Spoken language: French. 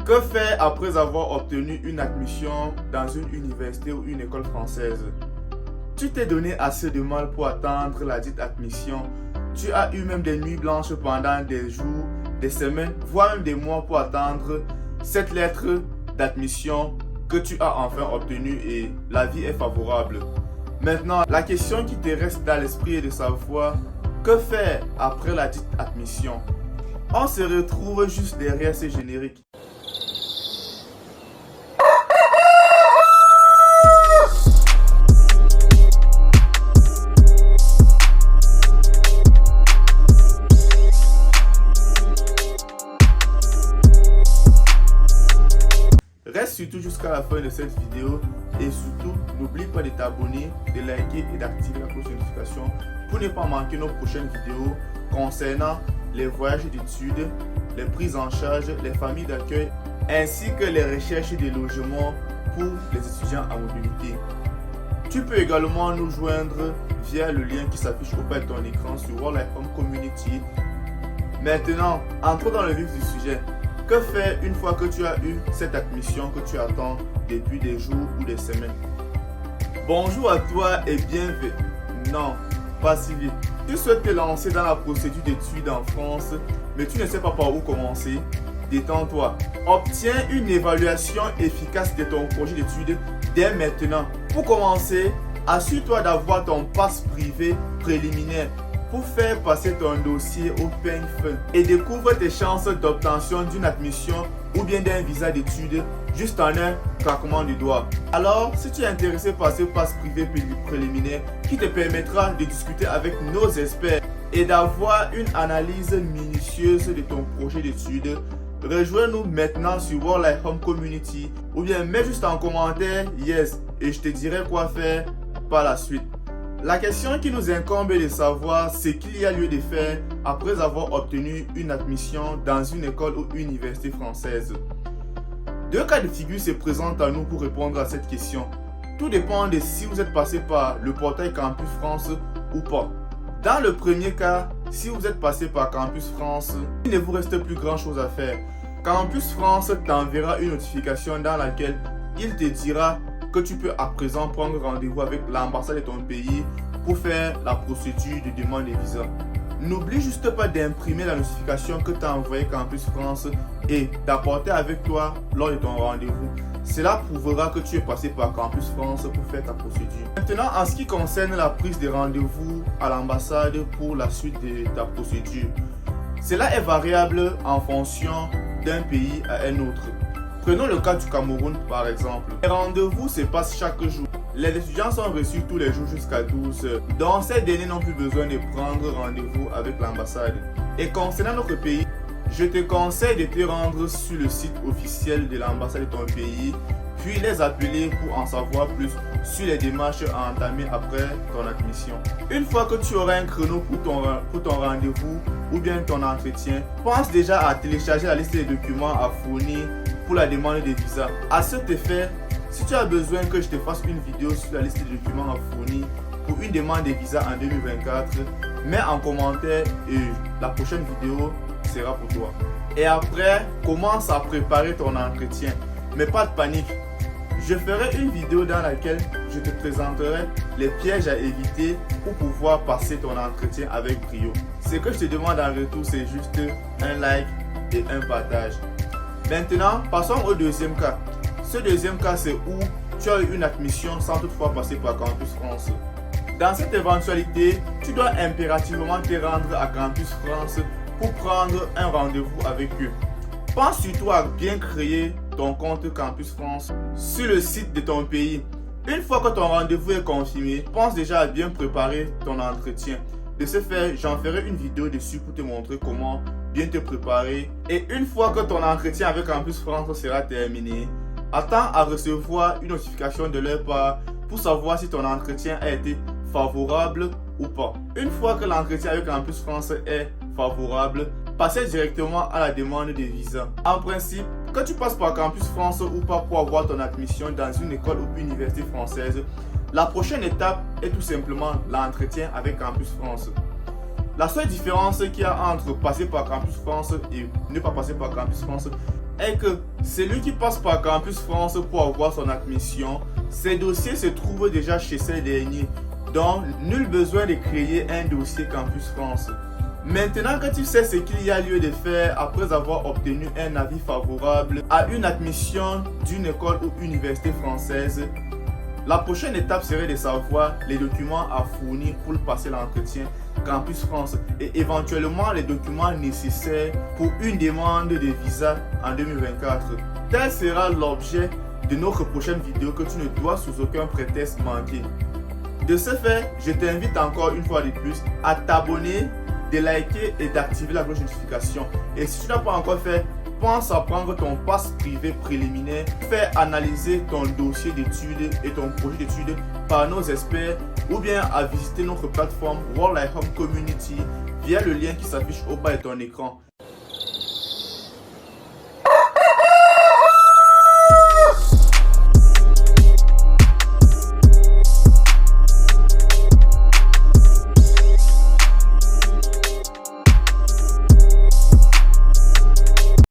Que faire après avoir obtenu une admission dans une université ou une école française? Tu t'es donné assez de mal pour attendre la dite admission. Tu as eu même des nuits blanches pendant des jours, des semaines, voire même des mois pour attendre cette lettre d'admission que tu as enfin obtenue et la vie est favorable. Maintenant, la question qui te reste dans l'esprit est de savoir que faire après la dite admission. On se retrouve juste derrière ce générique. Reste surtout jusqu'à la fin de cette vidéo et surtout n'oublie pas de t'abonner, de liker et d'activer la cloche de notification pour ne pas manquer nos prochaines vidéos concernant les voyages d'études, les prises en charge, les familles d'accueil ainsi que les recherches de logements pour les étudiants à mobilité. Tu peux également nous joindre via le lien qui s'affiche au bas de ton écran sur World Life Home Community. Maintenant, entrons dans le vif du sujet. Que faire une fois que tu as eu cette admission que tu attends depuis des jours ou des semaines? Bonjour à toi et bienvenue. Non, pas si vite. Tu souhaites te lancer dans la procédure d'études en France, mais tu ne sais pas par où commencer? Détends-toi. Obtiens une évaluation efficace de ton projet d'études dès maintenant. Pour commencer, assure-toi d'avoir ton pass privé préliminaire pour faire passer ton dossier au peigne fin et découvre tes chances d'obtention d'une admission ou bien d'un visa d'études juste en un claquement du doigt. Alors, si tu es intéressé par ce pass privé préliminaire qui te permettra de discuter avec nos experts et d'avoir une analyse minutieuse de ton projet d'études, rejoins-nous maintenant sur World Life Home Community ou bien mets juste en commentaire yes et je te dirai quoi faire par la suite. La question qui nous incombe est de savoir ce qu'il y a lieu de faire après avoir obtenu une admission dans une école ou université française. Deux cas de figure se présentent à nous pour répondre à cette question. Tout dépend de si vous êtes passé par le portail Campus France ou pas. Dans le premier cas, si vous êtes passé par Campus France, il ne vous reste plus grand chose à faire. Campus France t'enverra une notification dans laquelle il te dira que tu peux à présent prendre rendez-vous avec l'ambassade de ton pays pour faire la procédure de demande de visa. N'oublie juste pas d'imprimer la notification que t'a envoyé Campus France et d'apporter avec toi lors de ton rendez-vous. Cela prouvera que tu es passé par Campus France pour faire ta procédure. Maintenant, en ce qui concerne la prise de rendez-vous à l'ambassade pour la suite de ta procédure, cela est variable en fonction d'un pays à un autre. Prenons le cas du Cameroun par exemple. Les rendez-vous se passent chaque jour. Les étudiants sont reçus tous les jours jusqu'à 12 heures. Donc ces derniers n'ont plus besoin de prendre rendez-vous avec l'ambassade. Et concernant notre pays, je te conseille de te rendre sur le site officiel de l'ambassade de ton pays, puis les appeler pour en savoir plus sur les démarches à entamer après ton admission. Une fois que tu auras un chrono pour ton rendez-vous ou bien ton entretien, pense déjà à télécharger la liste des documents à fournir pour la demande de visa. À cet effet, si tu as besoin que je te fasse une vidéo sur la liste des documents à fournir pour une demande de visa en 2024, mets en commentaire et la prochaine vidéo sera pour toi. Et après, commence à préparer ton entretien. Mais pas de panique. Je ferai une vidéo dans laquelle je te présenterai les pièges à éviter pour pouvoir passer ton entretien avec brio. Ce que je te demande en retour, c'est juste un like et un partage. Maintenant, passons au deuxième cas. Ce deuxième cas, c'est où tu as eu une admission sans toutefois passer par Campus France. Dans cette éventualité, tu dois impérativement te rendre à Campus France pour prendre un rendez-vous avec eux. Pense surtout à bien créer ton compte Campus France sur le site de ton pays. Une fois que ton rendez-vous est confirmé, pense déjà à bien préparer ton entretien. De ce fait, j'en ferai une vidéo dessus pour te montrer comment bien te préparer. Et une fois que ton entretien avec Campus France sera terminé, attends à recevoir une notification de leur part pour savoir si ton entretien a été favorable ou pas. Une fois que l'entretien avec Campus France est favorable, passez directement à la demande de visa. En principe, que tu passes par Campus France ou pas pour avoir ton admission dans une école ou université française, la prochaine étape est tout simplement l'entretien avec Campus France. La seule différence qu'il y a entre passer par Campus France et ne pas passer par Campus France est que celui qui passe par Campus France pour avoir son admission, ses dossiers se trouvent déjà chez ces derniers. Donc, nul besoin de créer un dossier Campus France. Maintenant que tu sais ce qu'il y a lieu de faire après avoir obtenu un avis favorable à une admission d'une école ou université française, la prochaine étape serait de savoir les documents à fournir pour passer l'entretien Campus France et éventuellement les documents nécessaires pour une demande de visa en 2024. Tel sera l'objet de notre prochaine vidéo que tu ne dois sous aucun prétexte manquer. De ce fait, je t'invite encore une fois de plus à t'abonner, de liker et d'activer la cloche de notification. Et si tu n'as pas encore fait, pense à prendre ton pass privé préliminaire, faire analyser ton dossier d'études et ton projet d'études par nos experts ou bien à visiter notre plateforme World Life Home Community via le lien qui s'affiche au bas de ton écran.